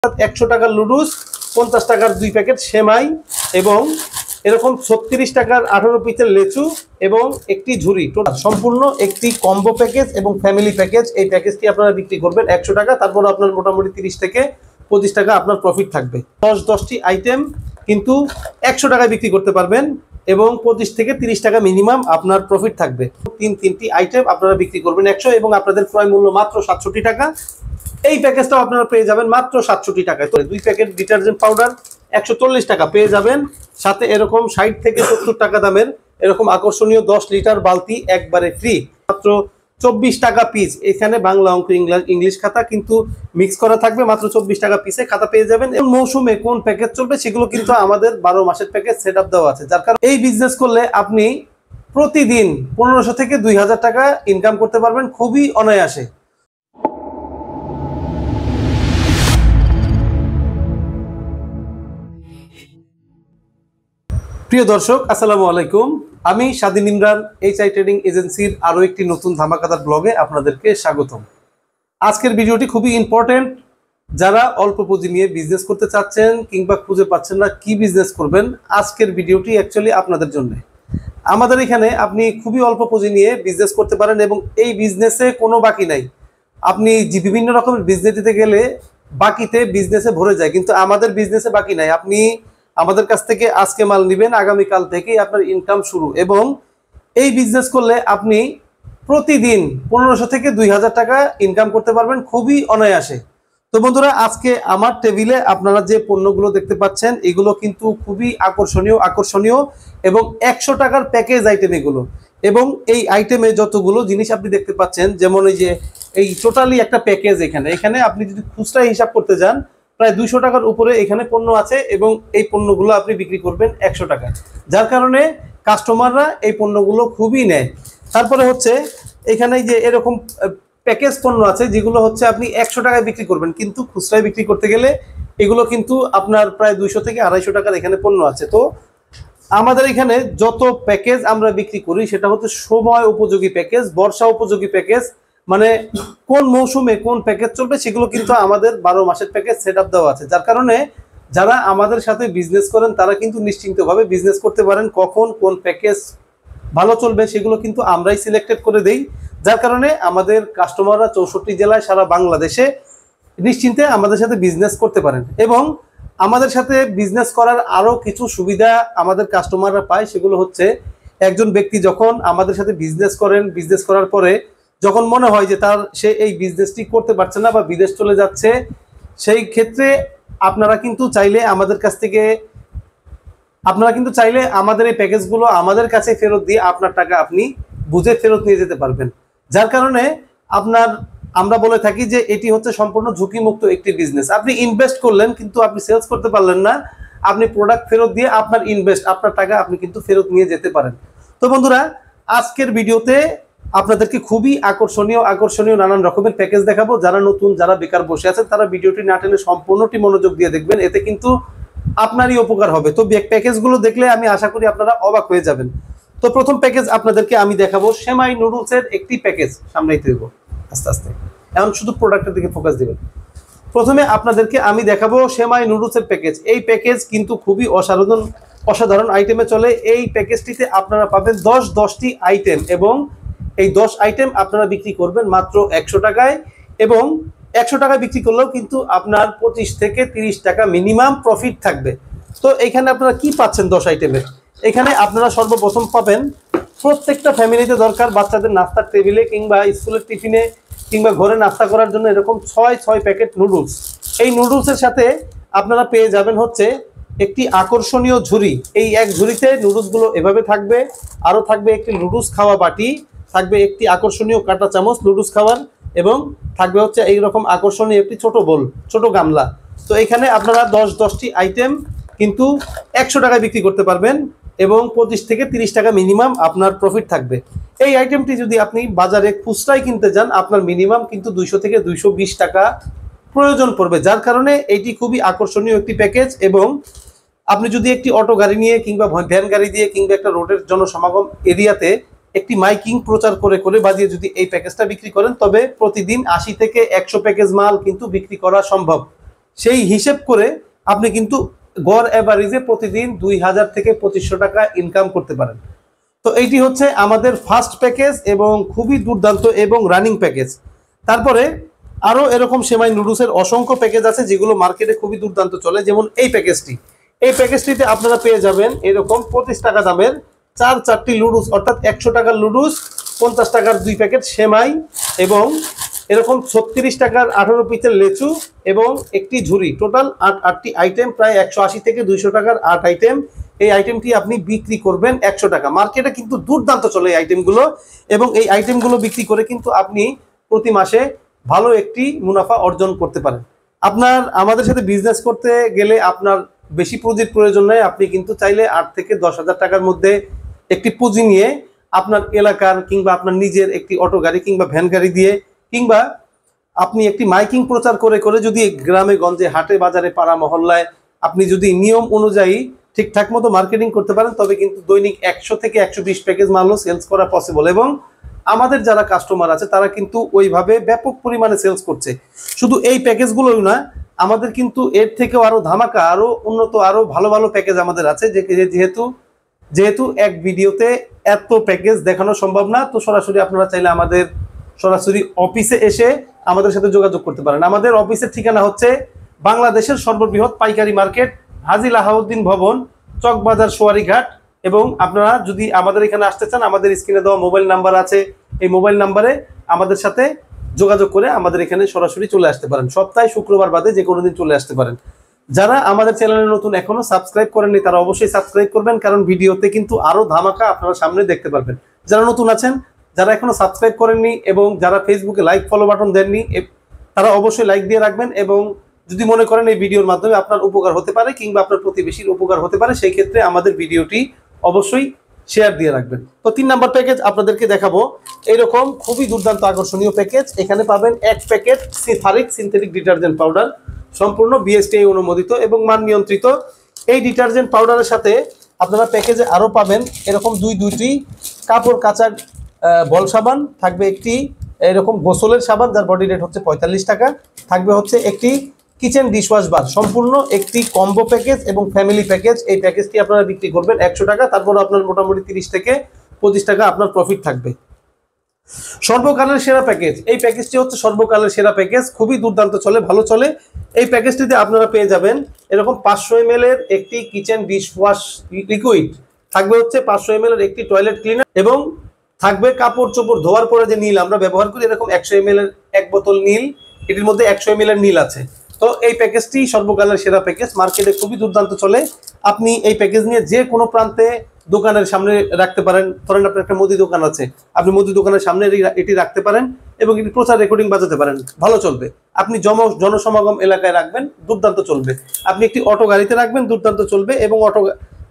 100 টাকার লুডুস, 50 টাকার 2 প্যাকেট সেমাই এবং এরকম 36 টাকার 18 পিসের লেচু এবং একটি ঝুড়ি। টোটাল সম্পূর্ণ একটি কম্বো প্যাকেজ এবং ফ্যামিলি প্যাকেজ। এই প্যাকেজটি আপনারা বিক্রি করবেন 100 টাকা, তারপর আপনার মোটামুটি 30 থেকে 25 টাকা আপনার প্রফিট থাকবে। 10টি আইটেম কিন্তু 100 টাকায় বিক্রি করতে পারবেন এবং 25 থেকে 30 টাকা মিনিমাম আপনার প্রফিট থাকবে। তিনটি আইটেম আপনারা বিক্রি করবেন 100 এবং আপনাদের ক্রয় মূল্য মাত্র 67 টাকা। এই প্যাকেজটাও আপনারা পেয়ে যাবেন মাত্র 67 টাকায়। 2 প্যাকেট ডিটারজেন্ট পাউডার 140 টাকা পেয়ে যাবেন, সাথে এরকম 60 থেকে 70 টাকা দামের এরকম আকর্ষণীয় 10 লিটার বালতি একবারে ফ্রি, মাত্র 24 টাকা পিস। এখানে বাংলা অঙ্ক ইংলিশ খাতা কিন্তু মিক্স করা থাকবে, মাত্র 24 টাকা পিসে খাতা পেয়ে যাবেন। এবং মৌসুমে কোন প্যাকেজ চলবে সেগুলো কিন্তু আমাদের 12 মাসের প্যাকেজ সেট আপ দেওয়া আছে, যার কারণে এই বিজনেস করলে আপনি প্রতিদিন 1500 থেকে 2000 টাকা ইনকাম করতে পারবেন খুবই অনায়াসে। প্রিয় দর্শক, আসসালামু আলাইকুম। আমি স্বাধীন ইমরান, এইচআই ট্রেডিং এজেন্সির আরো একটি নতুন ধামাকাদার ব্লগে আপনাদেরকে স্বাগতম। আজকের ভিডিওটি খুবই ইম্পর্টেন্ট। যারা অল্প পুঁজি নিয়ে বিজনেস করতে চাচ্ছেন কিংবা খুঁজে পাচ্ছেন না কি বিজনেস করবেন, আজকের ভিডিওটি অ্যাকচুয়ালি আপনাদের জন্য। আমাদের এখানে আপনি খুবই অল্প পুঁজি নিয়ে বিজনেস করতে পারেন এবং এই বিজনেসে কোনো বাকি নাই। আপনি বিভিন্ন রকমের বিজনেস দিতে গেলে বাকিতে বিজনেসে ভরে যায়, কিন্তু আমাদের বিজনেসে বাকি নাই। আপনি আমাদের কাছ থেকে আজকে মাল নেবেন, আগামীকাল থেকেই আপনার ইনকাম শুরু। এবং এই বিজনেস করলে আপনি প্রতিদিন 1500 থেকে 2000 টাকা ইনকাম করতে পারবেন খুবই অনায়াসে। তো বন্ধুরা, আজকে আমার টেবিলে আপনারা যে পণ্যগুলো দেখতে পাচ্ছেন এগুলো কিন্তু খুবই আকর্ষণীয় এবং 100 টাকার প্যাকেজ আইটেম এগুলো। এবং এই আইটেমে যতগুলো জিনিস আপনি দেখতে পাচ্ছেন, যেমন এই যে এই টোটালি একটা প্যাকেজ, এখানে আপনি যদি খুচরা হিসাব করতে যান প্রায় 200 টাকার উপরে এখানে পণ্য আছে এবং এই পণ্যগুলো আপনি বিক্রি করবেন 100 টাকা, যার কারণে কাস্টমাররা এই পণ্যগুলো খুবই নেয়। তারপরে হচ্ছে এখানে যে এরকম প্যাকেজ পণ্য আছে যেগুলো হচ্ছে আপনি 100 টাকায় বিক্রি করবেন, কিন্তু খুচরায় বিক্রি করতে গেলে এগুলো কিন্তু আপনার প্রায় 200 থেকে 250 টাকার এখানে পণ্য আছে। তো আমাদের এখানে যত প্যাকেজ আমরা বিক্রি করি সেটা হচ্ছে সময় উপযোগী প্যাকেজ, বর্ষা উপযোগী প্যাকেজ, মানে কোন মৌসুমে কোন প্যাকেজ চলবে সেগুলো কিন্তু আমাদের 12 মাসের প্যাকেজ সেট আপ দেওয়া আছে, যার কারণে যারা আমাদের সাথে বিজনেস করেন তারা কিন্তু নিশ্চিন্তভাবে বিজনেস করতে পারেন। কখন কোন প্যাকেজ ভালো চলবে সেগুলো কিন্তু আমরাই সিলেক্টেড করে দেই, যার কারণে আমাদের কাস্টমাররা 64 জেলায় সারা বাংলাদেশে নিশ্চিন্তে আমাদের সাথে বিজনেস করতে পারেন। এবং আমাদের সাথে বিজনেস করার আরও কিছু সুবিধা আমাদের কাস্টমাররা পায়, সেগুলো হচ্ছে একজন ব্যক্তি যখন আমাদের সাথে বিজনেস করেন, বিজনেস করার পরে যখন মনে হয় যে সে এই বিজনেসটি করতে পারছে না বা বিদেশ চলে যাচ্ছে, সেই ক্ষেত্রে আপনারা কিন্তু চাইলে আমাদের এই প্যাকেজগুলো আমাদের কাছে ফেরত দিয়ে আপনার টাকা আপনি বুঝে ফেরত নিয়ে যেতে পারবেন। যার কারণে আমরা বলে থাকি যে এটি হচ্ছে সম্পূর্ণ ঝুঁকিমুক্ত একটি বিজনেস। আপনি ইনভেস্ট করলেন কিন্তু আপনি সেলস করতে পারলেন না, আপনি প্রোডাক্ট ফেরত দিয়ে আপনার টাকা আপনি কিন্তু ফেরত নিয়ে যেতে পারেন। তো বন্ধুরা, আজকের ভিডিওতে আপনাদেরকে খুবই আকর্ষণীয় নানান রকমের প্যাকেজ দেখাবো। যারা নতুন, যারা বেকার বসে আছেন তারা ভিডিওটি না টেনে সম্পূর্ণটি মনোযোগ দিয়ে দেখবেন, এতে কিন্তু আপনারই উপকার হবে। তো প্যাকেজগুলো দেখলে আমি আশা করি আপনারা অবাক হয়ে যাবেন। তো প্রথম প্যাকেজ আপনাদেরকে আমি দেখাবো সেমাই নুডলসের একটি প্যাকেজ। সামনেই দেবো আস্তে আস্তে, এখন শুধু প্রোডাক্টের দিকে ফোকাস দিবেন। প্রথমে আপনাদেরকে আমি দেখাবো সেমাই নুডলসের প্যাকেজ। এই প্যাকেজ কিন্তু খুবই অসাধারণ আইটেমে চলে। এই প্যাকেজটিতে আপনারা পাবেন 10টি আইটেম এবং এই 10 আইটেম আপনারা বিক্রি করবেন মাত্র 100 টাকায় এবং 100 টাকা বিক্রি করলেও কিন্তু আপনার 25 থেকে 30 টাকা মিনিমাম প্রফিট থাকবে। তো এখানে আপনারা কি পাচ্ছেন 10 আইটেমের? এখানে আপনারা সর্বপ্রথম পাবেন প্রত্যেকটা ফ্যামিলিতে দরকার বাচ্চাদের নাস্তার টেবিলে কিংবা স্কুলের টিফিনে কিংবা ঘরে নাস্তা করার জন্য এরকম 6 প্যাকেট নুডলস। এই নুডলসের সাথে আপনারা পেয়ে যাবেন হচ্ছে একটি আকর্ষণীয় ঝুড়ি। এই এক ঝুড়িতে নুডলসগুলো এভাবে থাকবে, আরও থাকবে একটি নুডলস খাওয়া বাটি, থাকবে একটি আকর্ষণীয় কাঁটা চামচ নুডলস খাওয়ার এবং থাকবে হচ্ছে এইরকম আকর্ষণীয় একটি ছোট গামলা। তো এখানে আপনারা 10টি আইটেম কিন্তু 100 টাকায় বিক্রি করতে পারবেন এবং 25 থেকে 30 টাকা মিনিমাম আপনার প্রফিট থাকবে। এই আইটেমটি যদি আপনি বাজারে খুচরায় কিনতে যান আপনার মিনিমাম কিন্তু 200 থেকে 220 টাকা প্রয়োজন পড়বে, যার কারণে এটি খুবই আকর্ষণীয় একটি প্যাকেজ। এবং আপনি যদি একটি অটো গাড়ি নিয়ে কিংবা ভ্যান গাড়ি দিয়ে কিংবা একটা রোডের জনসমাগম এরিয়াতে একটি মাইকিং প্রচার করে বাজিয়ে যদি এই প্যাকেজটা বিক্রি করেন, তবে প্রতিদিন 80 থেকে 100 প্যাকেজ মাল কিন্তু বিক্রি করা সম্ভব। সেই হিসেব করে আপনি কিন্তু গড় এভারেজে প্রতিদিন 2000 থেকে 2500 টাকা ইনকাম করতে পারেন। তো এইটি হচ্ছে আমাদের ফার্স্ট প্যাকেজ এবং খুবই দুর্দান্ত এবং রানিং প্যাকেজ। তারপরে আরও এরকম সেমাই নুডলসের অসংখ্য প্যাকেজ আছে যেগুলো মার্কেটে খুবই দুর্দান্ত চলে। যেমন এই প্যাকেজটিতে আপনারা পেয়ে যাবেন এরকম 25 টাকা দামের 4টি লুডুস, অর্থাৎ 100 টাকার লুডুস, 50 টাকার 2 প্যাকেট সেমাই এবং এরকম 36 টাকার 18 পিসের লেচু এবং একটি ঝুড়ি, টোটাল 8টি আইটেম, প্রায় 180 থেকে 200 টাকার 8 আইটেম। এই আইটেমটি আপনি বিক্রি করবেন 100 টাকা। মার্কেটে কিন্তু দুর্দান্ত চলে এই আইটেমগুলো, এবং এই আইটেমগুলো বিক্রি করে কিন্তু আপনি প্রতি মাসে ভালো একটি মুনাফা অর্জন করতে পারেন। আমাদের সাথে বিজনেস করতে গেলে আপনার বেশি পুঁজির প্রয়োজন নেই। আপনি কিন্তু চাইলে 8 থেকে 10,000 টাকার মধ্যে একটি পুঁজি নিয়ে আপনার এলাকার কিংবা আপনার নিজের একটি অটো গাড়ি কিংবা ভ্যান গাড়ি দিয়ে, কিংবা আপনি একটি মাইকিং প্রচার করে করে যদি গ্রামে গঞ্জে হাটে বাজারে পাড়া মহল্লায় আপনি যদি নিয়ম অনুযায়ী ঠিকঠাক মতো মার্কেটিং করতে পারেন, তবে কিন্তু দৈনিক 100 থেকে 120 প্যাকেজ মালও সেলস করা পসিবল। এবং আমাদের যারা কাস্টমার আছে তারা কিন্তু ওইভাবে ব্যাপক পরিমাণে সেলস করছে। শুধু এই প্যাকেজগুলোই না, আমাদের কিন্তু এর থেকেও আরো ধামাকা, আরো উন্নত, আরো ভালো ভালো প্যাকেজ আমাদের আছে। যেহেতু এক ভিডিওতে এত প্যাকেজ দেখানো সম্ভব না, তো সরাসরি আপনারা চাইলে আমাদের সরাসরি অফিসে এসে আমাদের সাথে যোগাযোগ করতে পারেন। আমাদের অফিসের ঠিকানা হচ্ছে বাংলাদেশের সর্ববৃহৎ পাইকারি মার্কেট, হাজী আলাউদ্দিন ভবন, চকবাজার, সোয়ারিঘাট। এবং আপনারা যদি আমাদের এখানে আসতে চান, আমাদের স্ক্রিনে দেওয়া মোবাইল নাম্বার আছে, এই মোবাইল নাম্বারে আমাদের সাথে যোগাযোগ করে আমাদের এখানে সরাসরি চলে আসতে পারেন। সপ্তাহে শুক্রবার বাদে যে কোনো দিন চলে আসতে পারেন। যারা আমাদের চ্যানেলে নতুন, এখনো সাবস্ক্রাইব করেননি, তারা অবশ্যই সাবস্ক্রাইব করবেন, কারণ ভিডিওতে কিন্তু আরো ধামাকা আপনারা সামনে দেখতে পারবেন। যারা নতুন আছেন, যারা এখনো সাবস্ক্রাইব করেননি এবং যারা ফেসবুকে লাইক ফলো বাটন দেননি, তারা অবশ্যই লাইক দিয়ে রাখবেন। এবং যদি মনে করেন এই ভিডিওর মাধ্যমে আপনার উপকার হতে পারে কিংবা আপনার প্রতিবেশীর উপকার হতে পারে, সেই ক্ষেত্রে আমাদের ভিডিওটি অবশ্যই শেয়ার দিয়ে রাখবেন। তো 3 নাম্বার প্যাকেজ আপনাদেরকে দেখাবো এরকম খুবই দুর্দান্ত আকর্ষণীয় প্যাকেজ। এখানে পাবেন 1 প্যাকেট ফারিক সিনথেটিক ডিটারজেন্ট পাউডার, সম্পূর্ণ বিএসটিআই অনুমোদিত এবং মান নিয়ন্ত্রিত। এই ডিটারজেন্ট পাউডারের সাথে আপনারা প্যাকেজে আরও পাবেন এরকম দুইটি কাপড় কাচার বল সাবান, থাকবে একটি এরকম গোসলের সাবান যার বডি রেট হচ্ছে 45 টাকা, থাকবে হচ্ছে একটি কিচেন ডিশওয়াশ বার, সম্পূর্ণ একটি কম্বো প্যাকেজ এবং ফ্যামিলি প্যাকেজ। এই প্যাকেজটি আপনারা বিক্রি করবেন 100 টাকা, তারপর আপনার মোটামুটি 30 থেকে 25 টাকা আপনার প্রফিট থাকবে। সর্বকালের সেরা প্যাকেজ, এই প্যাকেজটি হচ্ছে সর্বকালের সেরা প্যাকেজ, খুবই দুর্দান্ত চলে, ভালো চলে। এই প্যাকেজটিতে আপনারা পেয়ে যাবেন এরকম 500 ml এর একটি কিচেন ডিশওয়াশ লিকুইড, থাকবে হচ্ছে 500 ml এর একটি টয়লেট ক্লিনার, এবং থাকবে কাপড় চোপড় ধোয়ার পরে যে নীল আমরা ব্যবহার করি, এরকম 100 ml এর এক বোতল নীল, এটির মধ্যে 100 ml এর নীল আছে। তো এই প্যাকেজটি সর্বকালের সেরা প্যাকেজ, মার্কেটে খুবই দুর্দান্ত চলে। আপনি এই প্যাকেজ নিয়ে যে কোনো প্রান্তে দোকানের সামনে রাখতে পারেন। ধরেন আপনার একটা মুদি দোকান আছে, আপনি মুদি দোকানের সামনে এটি রাখতে পারেন এবং এটি প্রচার রেকর্ডিং বাজাতে পারেন, ভালো চলবে। আপনি জনসমাগম এলাকায় রাখবেন, দুর্দান্ত চলবে। আপনি একটি অটো গাড়িতে রাখবেন, দুর্দান্ত চলবে। এবং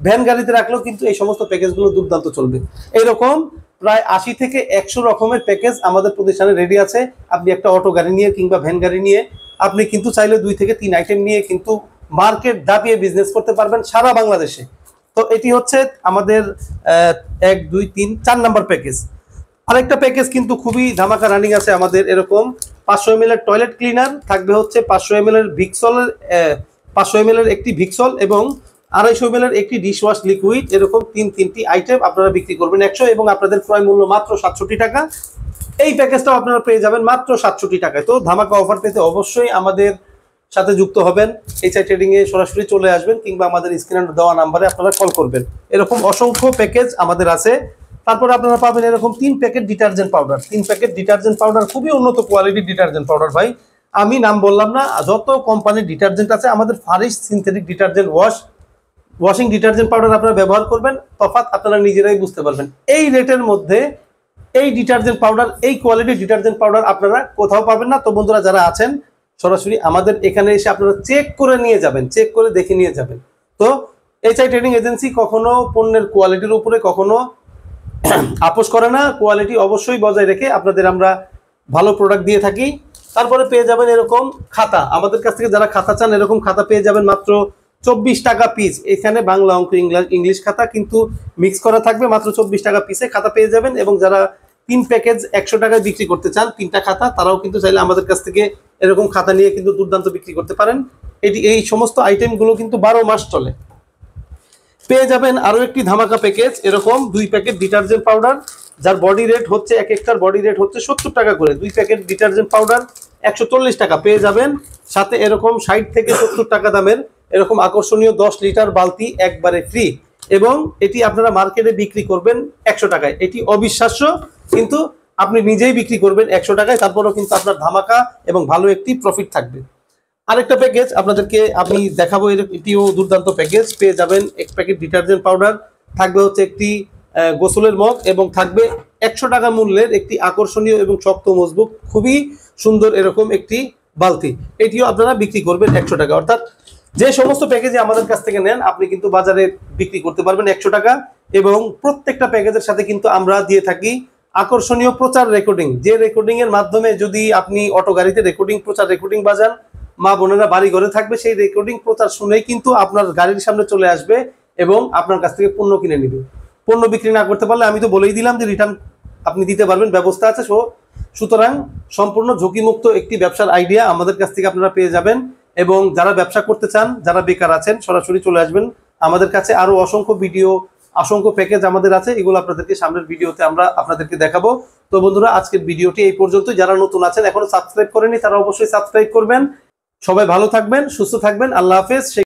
ভ্যান গাড়িতে রাখলেও কিন্তু এই সমস্ত প্যাকেজগুলো দুর্দান্ত চলবে। এইরকম প্রায় 80 থেকে 100 রকমের প্যাকেজ আমাদের প্রতিষ্ঠানে রেডি আছে। আপনি একটা অটো গাড়ি নিয়ে কিংবা ভ্যান গাড়ি নিয়ে আপনি কিন্তু চাইলে 2 থেকে 3 আইটেম নিয়ে কিন্তু মার্কেট দাপিয়ে বিজনেস করতে পারবেন সারা বাংলাদেশে। তো এটি হচ্ছে আমাদের 1 2 3 4 নাম্বার প্যাকেজ। আরেকটা প্যাকেজ কিন্তু খুবই ধামাকা রানিং আছে আমাদের, এরকম 500 ml এর টয়লেট ক্লিনার, থাকবে হচ্ছে 500 ml এর ভিক্সলের 500 ml এর একটি ভিক্সল এবং 250 ml এর একটি ডিশওয়াশ লিকুইড। এরকম তিনটি আইটেম আপনারা বিক্রি করবেন 100, এবং আপনাদের ক্রয় মূল্য মাত্র 67 টাকা। এই প্যাকেজটাও আপনারা পেয়ে যাবেন মাত্র 67 টাকায়। তো ধামাকা অফার পেতে অবশ্যই আমাদের সাথে যুক্ত হবেন, এইচআই ট্রেডিং এ সরাসরি চলে আসবেন কিংবা আমাদের স্ক্রিনে দেওয়া নাম্বারে আপনারা কল করবেন। এরকম অসংখ্য প্যাকেজ আমাদের আছে। তারপরে আপনারা পাবেন এরকম 3 packet detergent powder, 3 packet detergent powder, খুবই উন্নত কোয়ালিটির ডিটারজেন্ট পাউডার ভাই। আমি নাম বললাম না, যত কোম্পানির ডিটারজেন্ট আছে আমাদের Faris synthetic detergent washing detergent powder আপনারা ব্যবহার করবেন, তফাৎ আপনারা নিজেরাই বুঝতে পারবেন। এই রেটের মধ্যে এই ডিটারজেন্ট পাউডার, এই কোয়ালিটির ডিটারজেন্ট পাউডার আপনারা কোথাও পাবেন না। তো বন্ধুরা যারা আছেন সরাসরি আমাদের এখানে এসে আপনারা চেক করে নিয়ে যাবেন, চেক করে দেখে নিয়ে যাবেন। তো এইচআই ট্রেডিং এজেন্সি কখনো পণ্যের কোয়ালিটির উপরে কখনো আপোষ করে না, কোয়ালিটি অবশ্যই বজায় রেখে আপনাদের আমরা ভালো প্রোডাক্ট দিয়ে থাকি। তারপরে পেয়ে যাবেন এরকম খাতা, আমাদের কাছ থেকে যারা খাতা চান এরকম খাতা পেয়ে যাবেন মাত্র 24 টাকা পিস। এখানে বাংলা, অঙ্ক, ইংলিশ খাতা কিন্তু মিক্স করা থাকবে, মাত্র 24 টাকা পিসে খাতা পেয়ে যাবেন। এবং যারা 3 প্যাকেজ 100 টাকায় বিক্রি করতে চান 3টা খাতা, তারাও কিন্তু চাইলে আমাদের কাছ থেকে এরকম খাতা নিয়ে কিন্তু দুর্দান্ত বিক্রি করতে পারেন। এই সমস্ত আইটেমগুলো কিন্তু 12 মাস চলে। পেয়ে যাবেন আরো একটি ধামাকা প্যাকেজ, এরকম 2 প্যাকেট ডিটারজেন্ট পাউডার, যার বডি রেট হচ্ছে এক একটার বডি রেট হচ্ছে 70 টাকা করে। 2 প্যাকেট ডিটারজেন্ট পাউডার 140 টাকা পেয়ে যাবেন। সাথে এরকম 60 থেকে 70 টাকা দামের এরকম আকর্ষণীয় 10 লিটার বালতি একবারে ফ্রি, এবং এটি আপনারা মার্কেটে বিক্রি করবেন 100 টাকায়। এটি অবিশ্বাস্য, কিন্তু আপনি নিজেই বিক্রি করবেন 100 টাকায়, তারপরেও কিন্তু আপনার ধামাকা এবং ভালো একটি প্রফিট থাকবে। আরেকটা প্যাকেজ আপনাদেরকে আমি দেখাবো, এটিও দুর্দান্ত প্যাকেজ। পেয়ে যাবেন 1 প্যাকেট ডিটারজেন্ট পাউডার, থাকবে হচ্ছে একটি গোসলের মগ, এবং থাকবে 100 টাকা মূল্যের একটি আকর্ষণীয় এবং শক্ত মজবুত খুবই সুন্দর এরকম একটি বালতি। এটিও আপনারা বিক্রি করবেন 100 টাকা। অর্থাৎ যে সমস্ত প্যাকেজে আমাদের কাছ থেকে নেন আপনি কিন্তু বাজারে বিক্রি করতে পারবেন 100 টাকা, এবং প্রত্যেকটা প্যাকেজের সাথে কিন্তু আমরা দিয়ে থাকি আকর্ষণীয় প্রচার রেকর্ডিং, যে রেকর্ডিং এর মাধ্যমে যদি আপনি অটো গাড়িতে প্রচার রেকর্ডিং বাজান, মা বোনেরা বাড়ি ঘরে থাকবে, সেই রেকর্ডিং প্রচার শুনেই কিন্তু আপনার গাড়ির সামনে চলে আসবে এবং আপনার কাছ থেকে পণ্য কিনে নেবে। পণ্য বিক্রি না করতে পারলে আমি তো বলেই দিলাম যে রিটার্ন আপনি দিতে পারবেন, ব্যবস্থা আছে। সুতরাং সম্পূর্ণ ঝুঁকিমুক্ত একটি ব্যবসার আইডিয়া আমাদের কাছ থেকে আপনারা পেয়ে যাবেন। এবং যারা ব্যবসা করতে চান, যারা বেকার আছেন, সরাসরি চলে আসবেন আমাদের কাছে। আরো অসংখ্য ভিডিও, অসংখ্য প্যাকেজ আমাদের আছে, এগুলো আপনাদেরকে সামনের ভিডিওতে আমরা আপনাদেরকে দেখাবো। তো বন্ধুরা, আজকের ভিডিওটি এই পর্যন্ত। যারা নতুন আছেন, এখনো সাবস্ক্রাইব করেনি, তারা অবশ্যই সাবস্ক্রাইব করবেন। সবাই ভালো থাকবেন, সুস্থ থাকবেন, আল্লাহ হাফেজ।